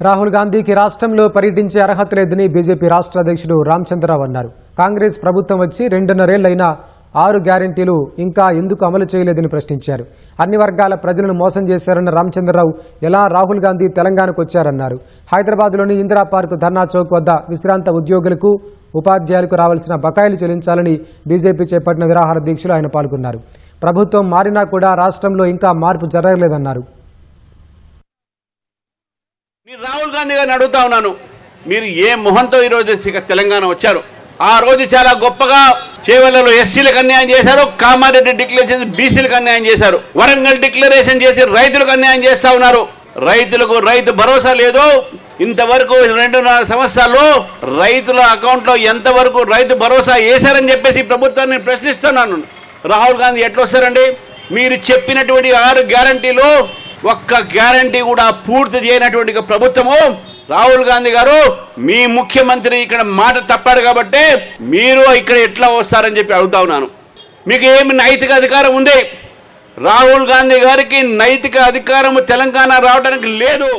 రాహుల్ గాంధీకి రాష్ట్రంలో పర్యటించే అర్హత లేదని బీజేపీ రాష్ట్ర అధ్యక్షుడు రామచంద్రరావు అన్నారు. కాంగ్రెస్ ప్రభుత్వం వచ్చి 2.5 ఏళ్లైనా 6 గ్యారెంటీలు ఇంకా ఎందుకు అమలు చేయలేదని ప్రశ్నించారు. అన్ని వర్గాల ప్రజలను మోసం చేశారన్న రామచంద్రరావు ఎలా రాహుల్ గాంధీ తెలంగాణకు వచ్చారన్నారు. హైదరాబాద్లోని ఇందిరా పార్క్ ధర్నా చౌక్ వద్ద విశ్రాంత ఉద్యోగులకు ఉపాధ్యాయులకు రావాల్సిన బకాయిలు చెల్లించాలని బీజేపీ చేపట్టిన నిరాహార దీక్షలో ఆయన పాల్గొన్నారు. ప్రభుత్వం మారినా కూడా రాష్ట్రంలో ఇంకా మార్పు జరగలేదన్నారు. మీరు రాహుల్ గాంధీ గారిని అడుగుతా ఉన్నాను, మీరు ఏ మొహంతో ఈరోజు తెలంగాణ వచ్చారు? ఆ రోజు చాలా గొప్పగా చేవెళ్లలో ఎస్సీలకు అన్యాయం చేశారు, కామారెడ్డి డిక్లరేషన్ బీసీలకు అన్యాయం చేశారు, వరంగల్ డిక్లరేషన్ చేసి రైతులకు అన్యాయం చేస్తా ఉన్నారు. రైతులకు రైతు భరోసా లేదు. ఇంతవరకు 2.5 సంవత్సరాల్లో రైతుల అకౌంట్లో ఎంతవరకు రైతు భరోసా వేశారని చెప్పేసి ప్రభుత్వాన్ని ప్రశ్నిస్తున్నాను. రాహుల్ గాంధీ ఎట్లా వస్తారండి? మీరు చెప్పినటువంటి 6 గ్యారంటీలు ఒక్క గ్యారంటీ కూడా పూర్తి చేయనటువంటి ప్రభుత్వము. రాహుల్ గాంధీ గారు మీ ముఖ్యమంత్రి ఇక్కడ మాట తప్పాడు కాబట్టి మీరు ఇక్కడ ఎట్లా వస్తారని చెప్పి అడుగుతా ఉన్నాను. మీకు ఏమి నైతిక అధికారం ఉంది? రాహుల్ గాంధీ గారికి నైతిక అధికారం తెలంగాణ రావడానికి లేదు.